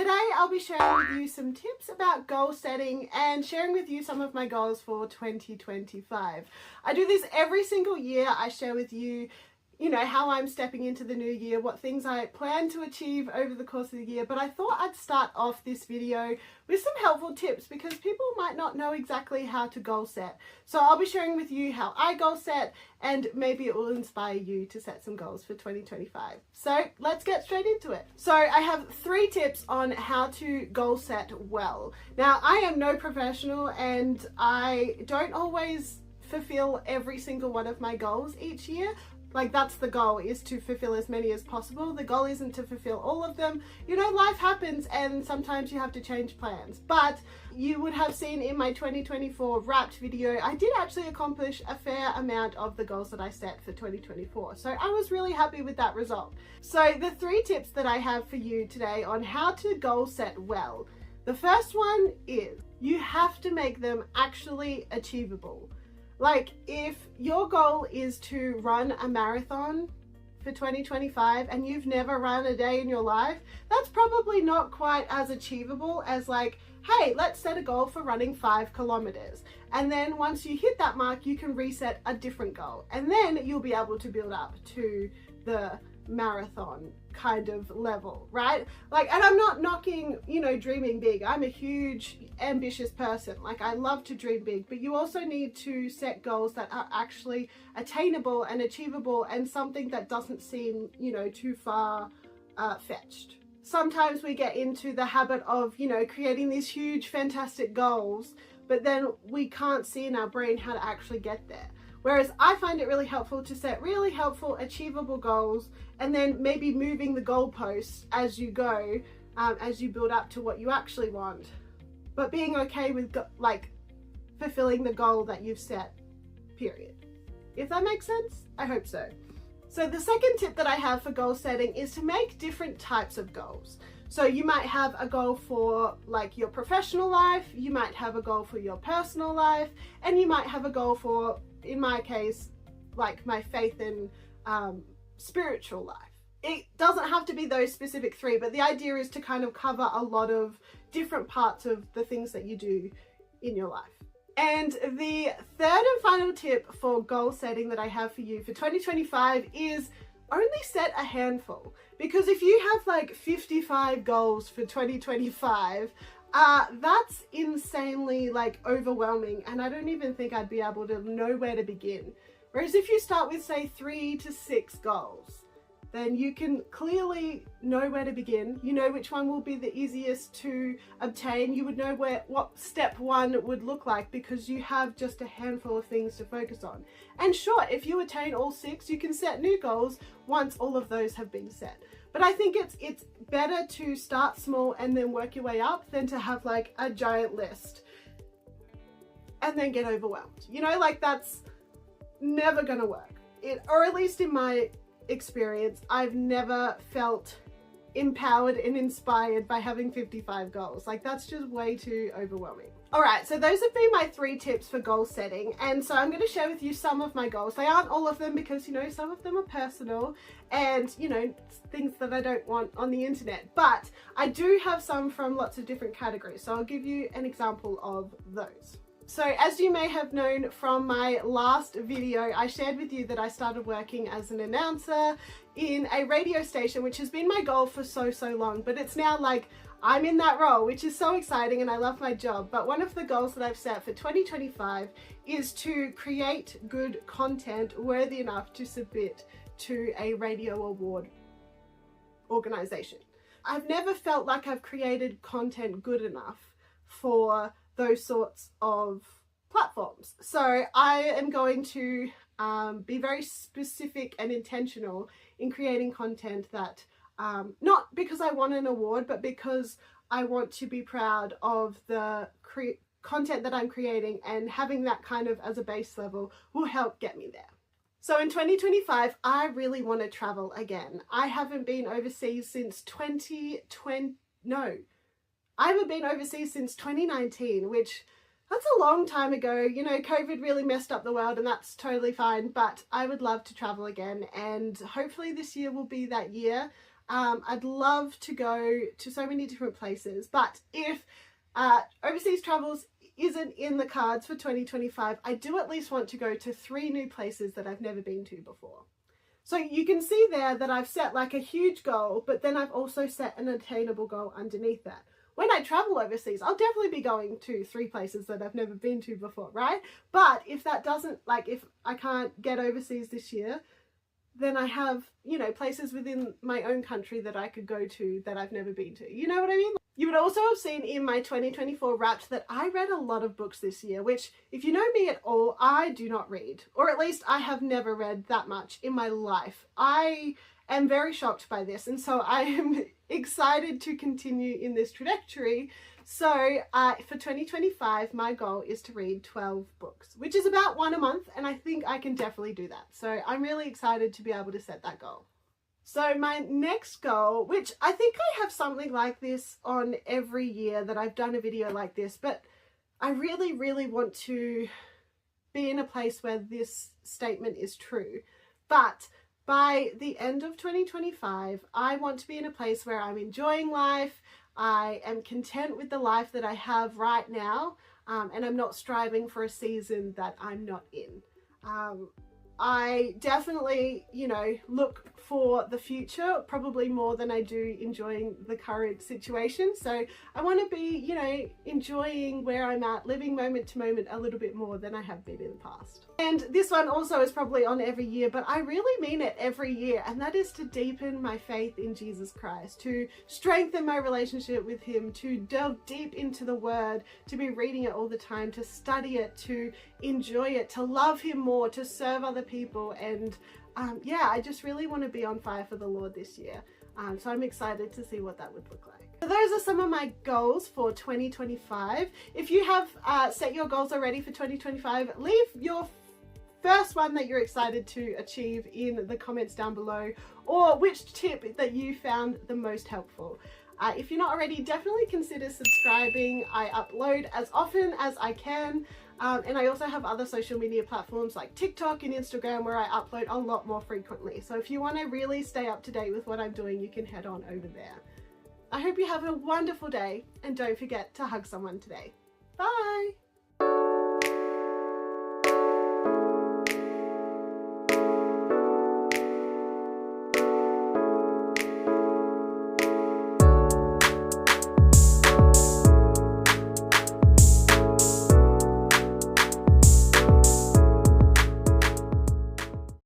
Today I'll be sharing with you some tips about goal setting and sharing with you some of my goals for 2025. I do this every single year. I share with you how I'm stepping into the new year, what things I plan to achieve over the course of the year. But I thought I'd start off this video with some helpful tips because people might not know exactly how to goal set. So I'll be sharing with you how I goal set, and maybe it will inspire you to set some goals for 2025. So let's get straight into it. So I have 3 tips on how to goal set well. Now, I am no professional and I don't always fulfill every single one of my goals each year. Like, that's the goal, is to fulfill as many as possible. The goal isn't to fulfill all of them. Life happens and sometimes you have to change plans. But you would have seen in my 2024 wrapped video, I did actually accomplish a fair amount of the goals that I set for 2024. So I was really happy with that result. So the 3 tips that I have for you today on how to goal set well. The first one is you have to make them actually achievable. Like, if your goal is to run a marathon for 2025 and you've never run a day in your life, that's probably not quite as achievable as like, hey, let's set a goal for running 5 kilometers. And then once you hit that mark, you can reset a different goal. And then you'll be able to build up to the marathon kind of level, right? Like, and I'm not knocking, dreaming big. I'm a huge ambitious person. Like, I love to dream big, but you also need to set goals that are actually attainable and achievable and something that doesn't seem, too far fetched. Sometimes we get into the habit of, creating these huge, fantastic goals, but then we can't see in our brain how to actually get there. Whereas I find it really helpful to set really helpful, achievable goals and then maybe moving the goalposts as you go, as you build up to what you actually want. But being okay with fulfilling the goal that you've set, period. If that makes sense? I hope so. So the second tip that I have for goal setting is to make different types of goals. So you might have a goal for your professional life, you might have a goal for your personal life, and you might have a goal for, in my case, my faith and spiritual life. It doesn't have to be those specific 3, but the idea is to kind of cover a lot of different parts of the things that you do in your life. And the third and final tip for goal setting that I have for you for 2025 is only set a handful. Because if you have 55 goals for 2025, that's insanely overwhelming, and I don't even think I'd be able to know where to begin. Whereas if you start with, say, 3 to 6 goals, then you can clearly know where to begin. You know which one will be the easiest to obtain. You would know what step 1 would look like because you have just a handful of things to focus on. And sure, if you attain all 6, you can set new goals once all of those have been set. But I think it's better to start small and then work your way up than to have a giant list and then get overwhelmed. That's never gonna work. Or at least in my experience, I've never felt empowered and inspired by having 55 goals. That's just way too overwhelming. All right, so those have been my 3 tips for goal setting, and so I'm going to share with you some of my goals. They aren't all of them because some of them are personal and things that I don't want on the internet, but I do have some from lots of different categories, so I'll give you an example of those. So as you may have known from my last video, I shared with you that I started working as an announcer in a radio station, which has been my goal for so long, but it's now I'm in that role, which is so exciting and I love my job. But one of the goals that I've set for 2025 is to create good content worthy enough to submit to a radio award organization. I've never felt like I've created content good enough for those sorts of platforms. So I am going to be very specific and intentional in creating content that not because I want an award, but because I want to be proud of the content that I'm creating, and having that kind of as a base level will help get me there. So in 2025, I really want to travel again. I haven't been overseas since 2019, which that's a long time ago. COVID really messed up the world and that's totally fine, but I would love to travel again, and hopefully this year will be that year. I'd love to go to so many different places, but if overseas travels isn't in the cards for 2025, I do at least want to go to 3 new places that I've never been to before. So you can see there that I've set like a huge goal, but then I've also set an attainable goal underneath that. When I travel overseas, I'll definitely be going to 3 places that I've never been to before, right? But if that doesn't, like if I can't get overseas this year, then I have, you know, places within my own country that I could go to that I've never been to. You know what I mean? You would also have seen in my 2024 Wrapped that I read a lot of books this year, which if you know me at all, I do not read, or at least I have never read that much in my life. I am very shocked by this, and so I am excited to continue in this trajectory. So for 2025, my goal is to read 12 books, which is about 1 a month, and I think I can definitely do that. So I'm really excited to be able to set that goal. So my next goal, which I think I have something like this on every year that I've done a video like this, but I really, really want to be in a place where this statement is true. But by the end of 2025, I want to be in a place where I'm enjoying life, I am content with the life that I have right now, and I'm not striving for a season that I'm not in. I definitely, you know, look for the future probably more than I do enjoying the current situation. So I want to be, you know, enjoying where I'm at, living moment to moment a little bit more than I have been in the past. And this one also is probably on every year, but I really mean it every year, and that is to deepen my faith in Jesus Christ, to strengthen my relationship with him, to delve deep into the word, to be reading it all the time, to study it, to enjoy it, to love him more, to serve other people. And yeah, I just really want to be on fire for the Lord this year. So I'm excited to see what that would look like. So those are some of my goals for 2025. If you have set your goals already for 2025, leave your first one that you're excited to achieve in the comments down below, or which tip that you found the most helpful. If you're not already, definitely consider subscribing. I upload as often as I can. And I also have other social media platforms like TikTok and Instagram where I upload a lot more frequently. So if you want to really stay up to date with what I'm doing, you can head on over there. I hope you have a wonderful day, and don't forget to hug someone today. Bye!